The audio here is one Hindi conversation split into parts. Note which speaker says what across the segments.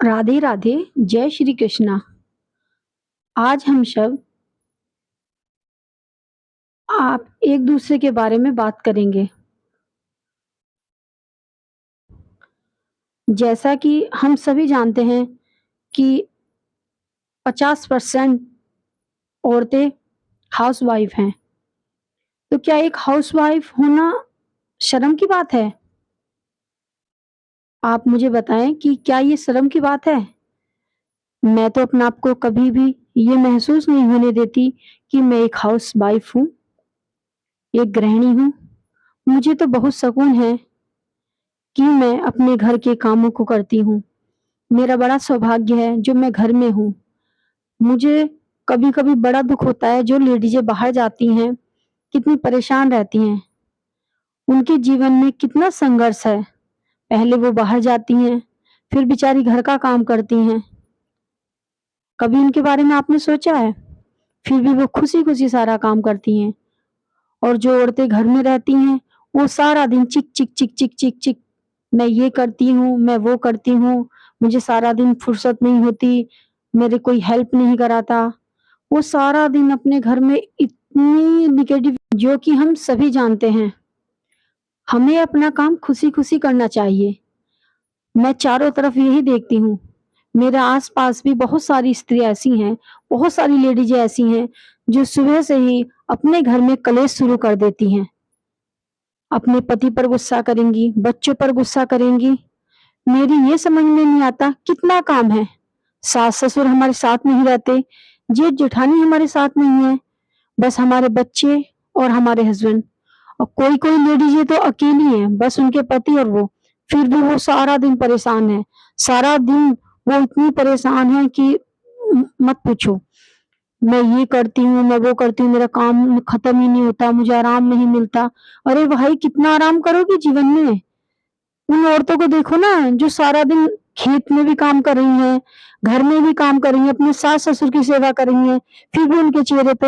Speaker 1: राधे राधे। जय श्री कृष्णा। आज हम सब आप एक दूसरे के बारे में बात करेंगे। जैसा कि हम सभी जानते हैं कि 50% औरतें हाउसवाइफ हैं। तो क्या एक हाउसवाइफ होना शर्म की बात है? आप मुझे बताएं कि क्या ये शर्म की बात है? मैं तो अपने आप को कभी भी ये महसूस नहीं होने देती कि मैं एक हाउसवाइफ हूँ, एक गृहिणी हूँ। मुझे तो बहुत सुकून है कि मैं अपने घर के कामों को करती हूँ। मेरा बड़ा सौभाग्य है जो मैं घर में हूँ। मुझे कभी-कभी बड़ा दुःख होता है जो लेडीज़ें बाहर जाती हैं, कितनी परेशान रहती हैं। उनके जीवन में कितना संघर्ष है। पहले वो बाहर जाती हैं, फिर बेचारी घर का काम करती हैं। कभी उनके बारे में आपने सोचा है? फिर भी वो खुशी-खुशी सारा काम करती हैं। और जो औरतें घर में रहती हैं, वो सारा दिन चिक, चिक, चिक, चिक, चिक, चिक, मैं ये करती हूँ, मैं वो करती हूँ, मुझे सारा दिन फुर्सत नहीं होती, मेरी कोई हेल्प नहीं कराता। वो सारा दिन अपने घर में इतनी नेगेटिव जो कि हम सभी जानते हैं। हमें अपना काम खुशी-खुशी करना चाहिए। मैं चारों तरफ यही देखती हूँ। मेरे आस-पास भी बहुत सारी स्त्रियाँ ऐसी हैं, बहुत सारी लेडीज़ें ऐसी हैं, जो सुबह से ही अपने घर में कलेश शुरू कर देती हैं। अपने पति पर गुस्सा करेंगी, बच्चों पर गुस्सा करेंगी। मेरी ये समझ में नहीं आता कितना काम है। सास-ससुर हमारे साथ नहीं रहते, जेठ-जेठानी हमारे साथ नहीं है, बस हमारे बच्चे और हमारे हस्बैंड। और कोई-कोई लेडीज़ें तो अकेली हैं, बस उनके पति और वो, फिर भी वो सारा दिन परेशान है। सारा दिन वो इतनी परेशान है कि मत पूछो। मैं ये करती हूँ, मैं वो करती हूँ, मेरा काम खत्म ही नहीं होता, मुझे आराम नहीं मिलता। अरे भाई कितना आराम करोगी जीवन में? उन औरतों को देखो ना जो सारा दिन खेत में भी काम कर रही हैं, घर में भी काम कर रही हैं, अपने सास-ससुर की सेवा कर रही हैं, फिर भी उनके चेहरे पे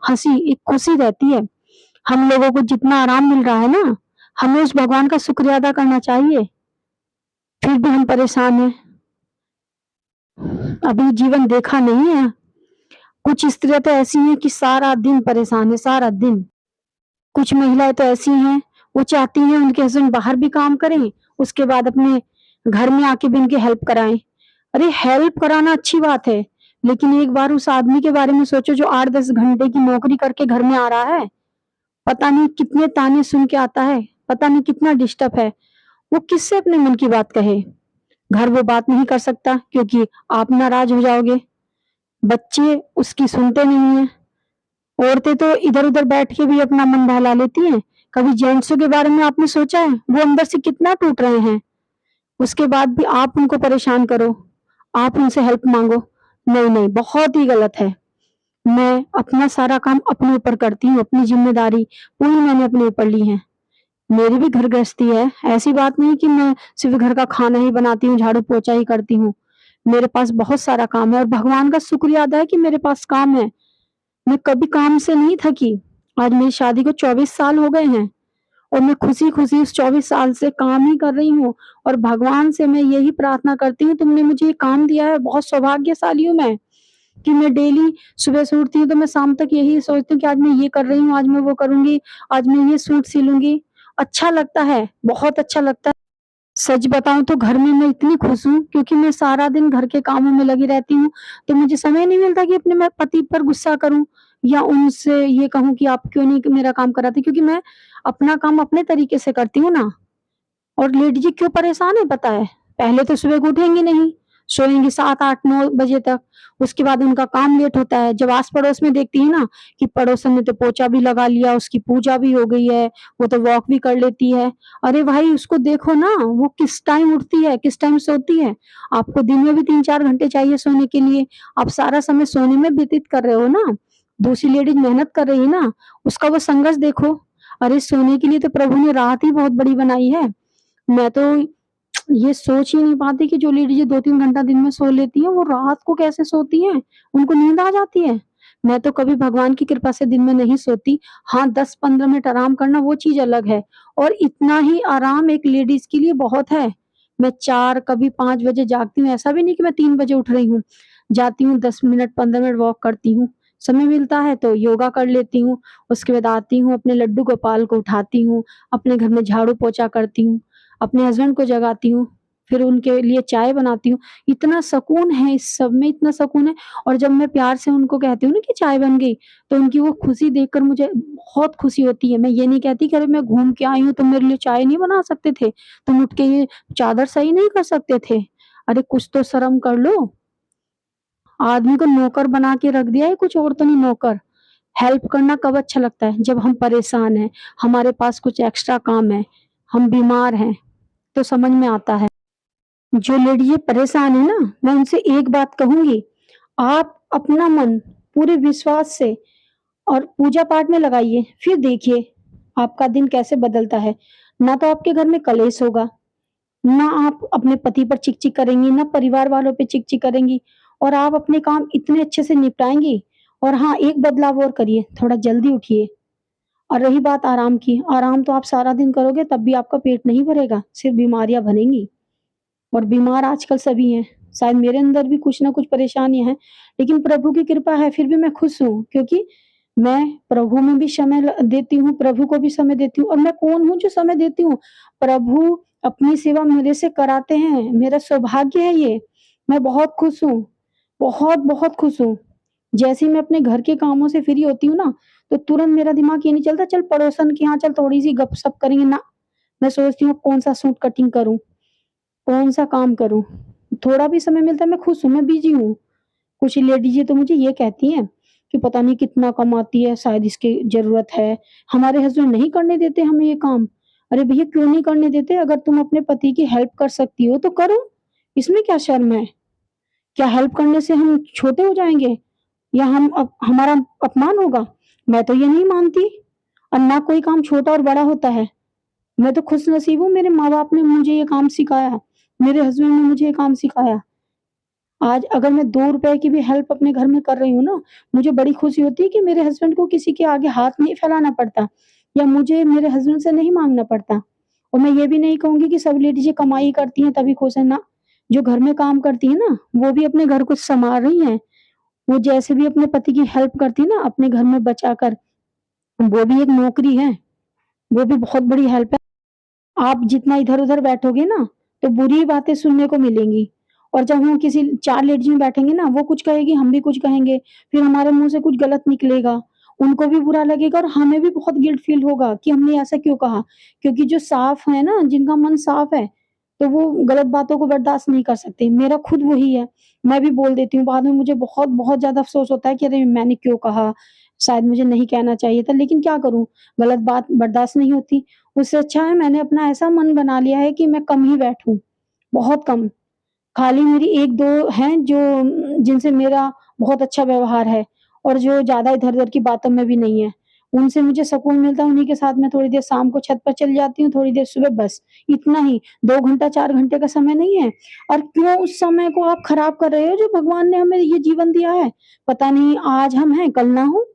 Speaker 1: हँसी, एक खुशी रहती है। हम लोगों को जितना आराम मिल रहा है ना, हमें उस भगवान का शुक्रिया अदा करना चाहिए, फिर भी हम परेशान हैं। अभी जीवन देखा नहीं है, कुछ स्त्रियाँ तो ऐसी हैं कि सारा दिन परेशान है, सारा दिन। कुछ महिलाएँ तो ऐसी हैं, वो चाहती हैं उनके हस्बैंड बाहर भी काम करें, उसके बाद अपने घर में आके भी उनकी हेल्प कराएँ। अरे हेल्प कराना अच्छी बात है, लेकिन एक बार उस आदमी के बारे में सोचो जो 8-10 घंटे की नौकरी करके घर में आ रहा है। पता नहीं कितने ताने सुन के आता है, पता नहीं कितना डिस्टर्ब है। वो किससे अपने मन की बात कहे? घर वो बात नहीं कर सकता क्योंकि आप नाराज़ हो जाओगे। बच्चे उसकी सुनते नहीं हैं। औरतें तो इधर-उधर बैठ के भी अपना मन बहला लेती हैं। कभी जेंट्सों के बारे में आपने सोचा है? वो अंदर से कितना टूट रहे हैं। उसके बाद भी आप उनको परेशान करो, आप उनसे हेल्प माँगो। नहीं, नहीं, बहुत ही गलत है। मैं अपना सारा काम अपने ऊपर करती हूँ, अपनी ज़िम्मेदारी पूरी मैंने अपने ऊपर ली है। मेरी भी घर गृहस्थी है, ऐसी बात नहीं कि मैं सिर्फ़ घर का खाना ही बनाती हूँ, झाड़ू-पोछा ही करती हूँ। मेरे पास बहुत सारा काम है और भगवान का शुक्रिया अदा है कि मेरे पास काम है। मैं कभी काम से नहीं थकी। आज मेरी शादी को 24 साल हो गए हैं और मैं खुशी-खुशी उस 24 साल से काम ही कर रही हूँ और भगवान से मैं यही प्रार्थना करती हूँ, तुमने मुझे ये काम दिया है, बहुत सौभाग्यशाली हूँ मैं, कि मैं डेली सुबह से उठती हूँ तो मैं शाम तक यही सोचती हूँ कि आज मैं ये कर रही हूँ, आज मैं वो करूँगी, आज मैं ये सूट सिलूँगी। अच्छा लगता है, बहुत अच्छा लगता है। सच बताऊँ तो घर में मैं इतनी खुश हूँ क्योंकि मैं सारा दिन घर के कामों में लगी रहती हूँ, तो मुझे समय नहीं मिलता कि अपने मैं पति पर गुस्सा करूँ या उनसे ये कहूँ कि आप क्यों नहीं मेरा काम कराते क्योंकि मैं अपना काम अपने तरीके से करती हूँ ना। और लेडीज़ें क्यों परेशान है पता है? पहले तो सुबह को उठेंगी नहीं, सोएँगी 7, 8, 9 बजे तक, उसके बाद उनका काम लेट होता है। जब आस-पड़ोस में देखती हैं ना कि पड़ोसन ने तो पोछा भी लगा लिया, उसकी पूजा भी हो गई है, वो तो वॉक भी कर लेती है। अरे भाई उसको देखो ना, वो किस टाइम उठती है, किस टाइम सोती है। आपको दिन में भी 3-4 घंटे चाहिए सोने के लिए, आप सारा समय सोने में व्यतीत कर रहे हो ना। दूसरी लेडीज़ मेहनत कर रही है ना, उसका वो संघर्ष देखो। अरे सोने के लिए तो प्रभु ने रात ही बहुत बड़ी बनाई है। मैं तो ये सोच ही नहीं पाती कि जो लेडीज़ें 2-3 घंटा दिन में सो लेती हैं, वो रात को कैसे सोती हैं? उनको नींद आ जाती है। मैं तो कभी भगवान की कृपा से दिन में नहीं सोती। हाँ, 10-15 मिनट आराम करना वो चीज़ अलग है और इतना ही आराम एक लेडीज़ के लिए बहुत है। मैं 4 कभी 5 बजे जागती हूँ, ऐसा भी नहीं कि मैं 3 बजे उठ रही हूँ। जाती हूँ 10 मिनट 15 मिनट वॉक करती हूँ, समय मिलता है तो योगा कर लेती हूँ, उसके बाद आती हूँ अपने लड्डू गोपाल को उठाती हूँ, अपने घर में झाड़ू-पोछा करती हूँ, अपने हस्बैंड को जगाती हूँ, फिर उनके लिए चाय बनाती हूँ। इतना सुकून है इस सब में, इतना सुकून है और जब मैं प्यार से उनको कहती हूँ ना कि चाय बन गई, तो उनकी वो खुशी देखकर मुझे बहुत खुशी होती है। मैं ये नहीं कहती कि अरे मैं घूम के आई हूँ, तुम मेरे लिए चाय नहीं बना सकते थे? तुम उठ के ये चादर सही नहीं कर सकते थे? अरे कुछ तो शर्म कर लो। आदमी को नौकर बना के रख दिया है, कुछ और तो नहीं नौकर। हेल्प करना कब अच्छा लगता है? जब हम परेशान हैं, हमारे पास कुछ एक्स्ट्रा काम है, हम बीमार हैं, तो समझ में आता है। जो लेडीज़ें परेशान है ना, मैं उनसे एक बात कहूँगी, आप अपना मन पूरे विश्वास से और पूजा-पाठ में लगाइए, फिर देखिए आपका दिन कैसे बदलता है। ना तो आपके घर में कलेश होगा, ना आप अपने पति पर चिक-चिक करेंगी, ना परिवार वालों पे चिक-चिक करेंगी और आप अपने काम इतने अच्छे से निपटाएँगी। और हाँ, एक बदलाव और करिए, थोड़ा जल्दी उठिए। और रही बात आराम की, आराम तो आप सारा दिन करोगे तब भी आपका पेट नहीं भरेगा, सिर्फ़ बीमारियाँ भरेंगी। और बीमार आजकल सभी हैं, शायद मेरे अंदर भी कुछ न कुछ परेशानियाँ हैं, लेकिन प्रभु की कृपा है फिर भी मैं खुश हूँ क्योंकि मैं प्रभु में भी समय देती हूँ, प्रभु को भी समय देती हूँ और मैं कौन हूँ जो समय देती हूँ? प्रभु अपनी सेवा मेरे से कराते हैं, मेरा सौभाग्य है ये। मैं बहुत खुश हूँ, बहुत-बहुत खुश हूँ। जैसे ही मैं अपने घर के कामों से फ्री होती हूँ ना, तो तुरंत मेरा दिमाग ये नहीं चलता चल पड़ोसन के यहाँ चल थोड़ी-सी गप-सप करेंगे, ना। मैं सोचती हूँ कौन-सा सूट कटिंग करूँ, कौन-सा काम करूँ? थोड़ा भी समय मिलता है मैं खुश हूँ, मैं बिज़ी हूँ। कुछ लेडीज़ें तो मुझे ये कहती हैं कि पता नहीं कितना कमाती है, शायद इसकी ज़रूरत है। हमारे हस्बैंड नहीं करने देते हमें ये काम। अरे भैया क्यों नहीं करने देते? अगर तुम अपने पति की हेल्प कर सकती हो तो करो, इसमें क्या शर्म है? क्या हेल्प करने से हम छोटे हो जाएँगे या हम हमारा अपमान होगा? मैं तो ये नहीं मानती और ना कोई काम छोटा और बड़ा होता है। मैं तो खुशनसीब हूँ मेरे माँ-बाप ने मुझे ये काम सिखाया, मेरे हस्बैंड ने मुझे ये काम सिखाया। आज अगर मैं 2 रुपए की भी हेल्प अपने घर में कर रही हूँ ना, मुझे बड़ी खुशी होती है कि मेरे हस्बैंड को किसी के आगे हाथ नहीं फैलाना पड़ता या मुझे मेरे हस्बैंड से नहीं माँगना पड़ता। और मैं ये भी नहीं कहूँगी कि सब लेडीज़ें कमाई करती हैं तभी खुश हैं, ना। जो घर में काम करती हैं ना, वो भी अपने घर को सँवार रही हैं। वो जैसे भी अपने पति की हेल्प करती है ना, अपने घर में बचाकर, वो भी एक नौकरी है, वो भी बहुत बड़ी हेल्प है। आप जितना इधर-उधर बैठोगे ना, तो बुरी बातें सुनने को मिलेंगी और जब हम किसी 4 लेडीज़ में बैठेंगे ना, वो कुछ कहेगी, हम भी कुछ कहेंगे, फिर हमारे मुँह से कुछ गलत निकलेगा, उनको भी बुरा लगेगा और हमें भी बहुत गिल्ट फ़ील होगा कि हमने ऐसा क्यों कहा? क्योंकि जो साफ़ है ना, जिनका मन साफ़ है, तो वो गलत बातों को बर्दाश्त नहीं कर सकते। मेरा खुद वही है, मैं भी बोल देती हूँ, बाद में मुझे बहुत ज़्यादा अफ़सोस होता है कि अरे! मैंने क्यों कहा? शायद मुझे नहीं कहना चाहिए था, लेकिन क्या करूँ? गलत बात बर्दाश्त नहीं होती। उससे अच्छा है मैंने अपना ऐसा मन बना लिया है कि मैं कम ही बैठूँ, बहुत कम। खाली मेरी 1-2 हैं जो जिनसे मेरा बहुत अच्छा व्यवहार है और जो ज़्यादा इधर-उधर की बातों में भी नहीं है। उनसे मुझे सुकून मिलता है, उन्हीं के साथ मैं थोड़ी देर शाम को छत पर चली जाती हूँ, थोड़ी देर सुबह बस, इतना ही। 2 घंटा 4 घंटे का समय नहीं है और क्यों उस समय को आप खराब कर रहे हो जो भगवान ने हमें ये जीवन दिया है। पता नहीं आज हम हैं, कल ना हो।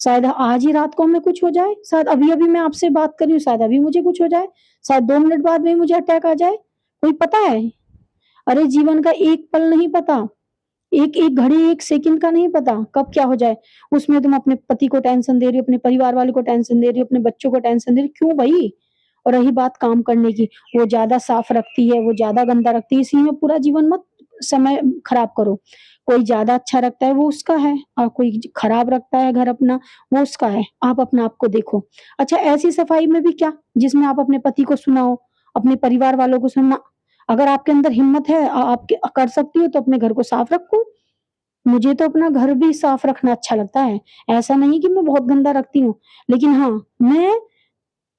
Speaker 1: शायद आज ही रात को हमें कुछ हो जाए, शायद अभी-अभी मैं आपसे बात कर रही हूँ, शायद अभी मुझे कुछ हो जाए, शायद 2 मिनट बाद में मुझे अटैक आ जाए, कोई पता है? अरे जीवन का एक पल नहीं पता, एक-एक घड़ी, 1 सेकंड का नहीं पता, कब क्या हो जाए। उसमें तुम अपने पति को टेंशन दे रही हो, अपने परिवार वालों को टेंशन दे रही हो, अपने बच्चों को टेंशन दे रही हो, क्यों भई? और रही बात काम करने की, वो ज़्यादा साफ रखती है, वो ज़्यादा गंदा रखती है, इसी में पूरा जीवन मत समय खराब करो। कोई ज़्यादा अच्छा रखता है, वो उसका है और कोई खराब रखता है घर अपना, वो उसका है। आप अपना आप को देखो। अच्छा ऐसी सफाई में भी क्या, जिसमें आप अपने पति को सुनाओ, अपने परिवार वालों को सुनना अगर आपके अंदर हिम्मत है आप कर सकती हो तो अपने घर को साफ रखो। मुझे तो अपना घर भी साफ रखना अच्छा लगता है। ऐसा नहीं कि मैं बहुत गंदा रखती हूँ, लेकिन हाँ, मैं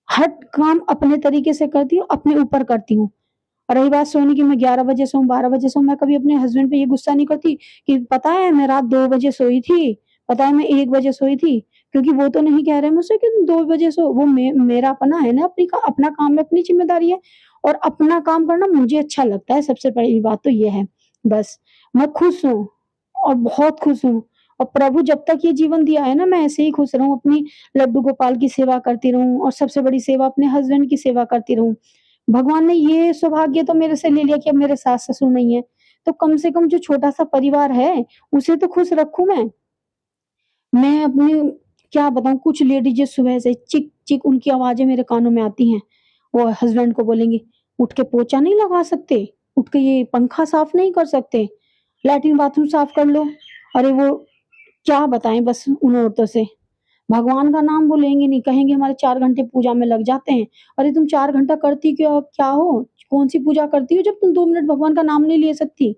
Speaker 1: हर काम अपने तरीके से करती हूँ, अपने ऊपर करती हूँ। और रही बात सोने की, मैं 11 बजे सोऊँ, 12 बजे सोऊँ, मैं कभी अपने हस्बैंड पे ये गुस्सा नहीं करती कि पता है मैं रात 2 बजे सोई थी, पता है मैं 1 बजे सोई थी। क्योंकि वो तो नहीं कह रहे मुझसे कि तुम 2 बजे सो, वो मेरा अपना है ना, अपना काम है, अपनी ज़िम्मेदारी है और अपना काम करना मुझे अच्छा लगता है, सबसे पहली बात तो ये है। बस, मैं खुश हूँ और बहुत खुश हूँ और प्रभु जब तक ये जीवन दिया है ना, मैं ऐसे ही खुश रहूँ, अपनी लड्डू गोपाल की सेवा करती रहूँ और सबसे बड़ी सेवा अपने हस्बैंड की सेवा करती रहूँ। भगवान ने ये सौभाग्य तो मेरे से ले लिया कि अब मेरे सास-ससुर नहीं है, तो कम से कम जो छोटा-सा परिवार है, उसे तो खुश रखूँ मैं। मैं अपनी क्या बताऊँ, कुछ लेडीज़ें सुबह से चिक-चिक उनकी आवाज़ें मेरे कानों में आती हैं। वो हस्बैंड को बोलेंगी, "उठ के पोछा नहीं लगा सकते? उठ के ये पंखा साफ नहीं कर सकते? लैट्रिन बाथरूम साफ कर लो।" अरे वो क्या बताएँ बस उन औरतों से। भगवान का नाम वो लेंगी नहीं, कहेंगी हमारे 4 घंटे पूजा में लग जाते हैं। अरे तुम 4 घंटा करती क्या क्या हो? कौन-सी पूजा करती हो जब तुम 2 मिनट भगवान का नाम नहीं ले सकती?